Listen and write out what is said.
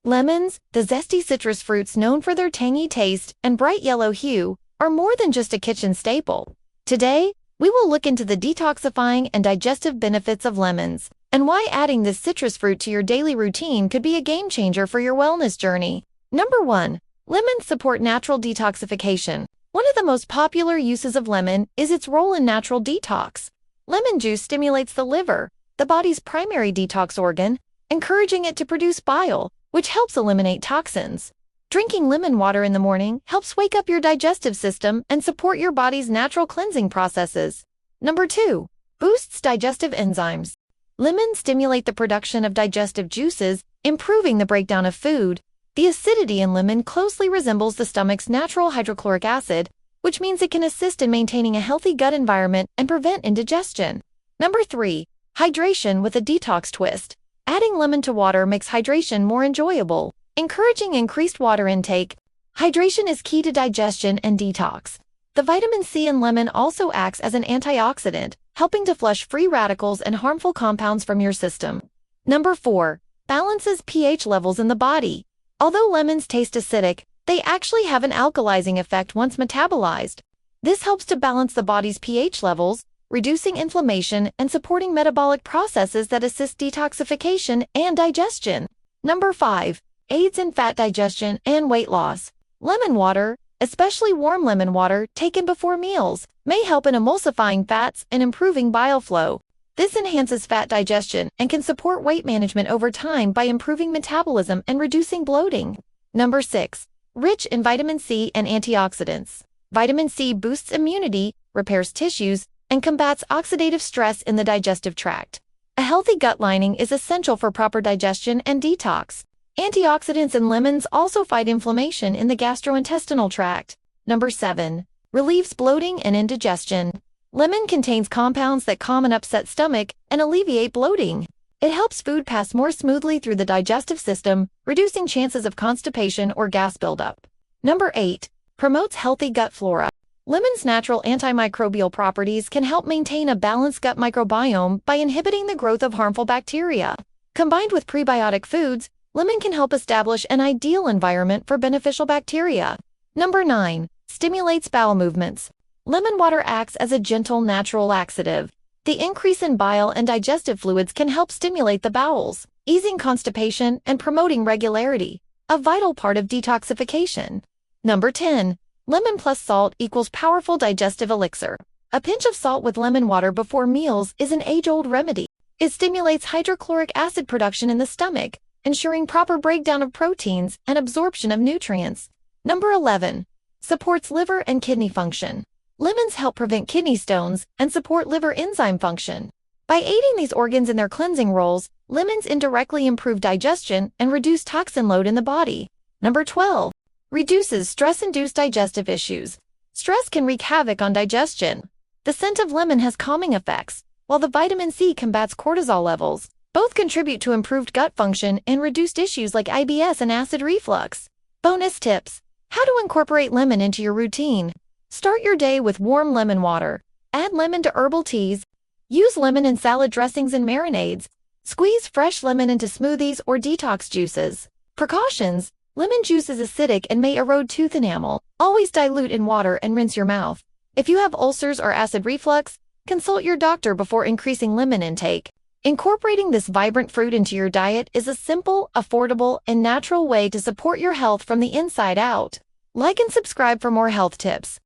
Lemons, the zesty citrus fruits known for their tangy taste and bright yellow hue, are more than just a kitchen staple. Today, we will look into the detoxifying and digestive benefits of lemons, and why adding this citrus fruit to your daily routine could be a game changer for your wellness journey. Number 1. Lemons support natural detoxification. One of the most popular uses of lemon is its role in natural detox. Lemon juice stimulates the liver, the body's primary detox organ, encouraging it to produce bile, which helps eliminate toxins. Drinking lemon water in the morning helps wake up your digestive system and support your body's natural cleansing processes. Number 2. Boosts digestive enzymes. Lemons stimulate the production of digestive juices, improving the breakdown of food. The acidity in lemon closely resembles the stomach's natural hydrochloric acid, which means it can assist in maintaining a healthy gut environment and prevent indigestion. Number 3. Hydration with a detox twist. Adding lemon to water makes hydration more enjoyable, encouraging increased water intake. Hydration is key to digestion and detox. The vitamin C in lemon also acts as an antioxidant, helping to flush free radicals and harmful compounds from your system. Number 4. Balances pH levels in the body. Although lemons taste acidic, they actually have an alkalizing effect once metabolized. This helps to balance the body's pH levels, reducing inflammation and supporting metabolic processes that assist detoxification and digestion. Number 5. Aids in fat digestion and weight loss. Lemon water, especially warm lemon water taken before meals, may help in emulsifying fats and improving bile flow. This enhances fat digestion and can support weight management over time by improving metabolism and reducing bloating. Number 6. Rich in vitamin C and antioxidants. Vitamin C boosts immunity, repairs tissues, and combats oxidative stress in the digestive tract. A healthy gut lining is essential for proper digestion and detox. Antioxidants in lemons also fight inflammation in the gastrointestinal tract. Number 7. Relieves bloating and indigestion. Lemon contains compounds that calm an upset stomach and alleviate bloating. It helps food pass more smoothly through the digestive system, reducing chances of constipation or gas buildup. Number 8. Promotes healthy gut flora. Lemon's natural antimicrobial properties can help maintain a balanced gut microbiome by inhibiting the growth of harmful bacteria. Combined with prebiotic foods, lemon can help establish an ideal environment for beneficial bacteria. Number 9. Stimulates bowel movements. Lemon water acts as a gentle natural laxative. The increase in bile and digestive fluids can help stimulate the bowels, easing constipation and promoting regularity, a vital part of detoxification. Number 10. Lemon plus salt equals powerful digestive elixir. A pinch of salt with lemon water before meals is an age-old remedy. It stimulates hydrochloric acid production in the stomach, ensuring proper breakdown of proteins and absorption of nutrients. Number 11. Supports liver and kidney function. Lemons help prevent kidney stones and support liver enzyme function. By aiding these organs in their cleansing roles, lemons indirectly improve digestion and reduce toxin load in the body. Number 12. Reduces stress-induced digestive issues. Stress can wreak havoc on digestion. The scent of lemon has calming effects, while the vitamin C combats cortisol levels. Both contribute to improved gut function and reduced issues like IBS and acid reflux. Bonus tips. How to incorporate lemon into your routine. Start your day with warm lemon water. Add lemon to herbal teas. Use lemon in salad dressings and marinades. Squeeze fresh lemon into smoothies or detox juices. Precautions. Lemon juice is acidic and may erode tooth enamel. Always dilute in water and rinse your mouth. If you have ulcers or acid reflux, consult your doctor before increasing lemon intake. Incorporating this vibrant fruit into your diet is a simple, affordable, and natural way to support your health from the inside out. Like and subscribe for more health tips.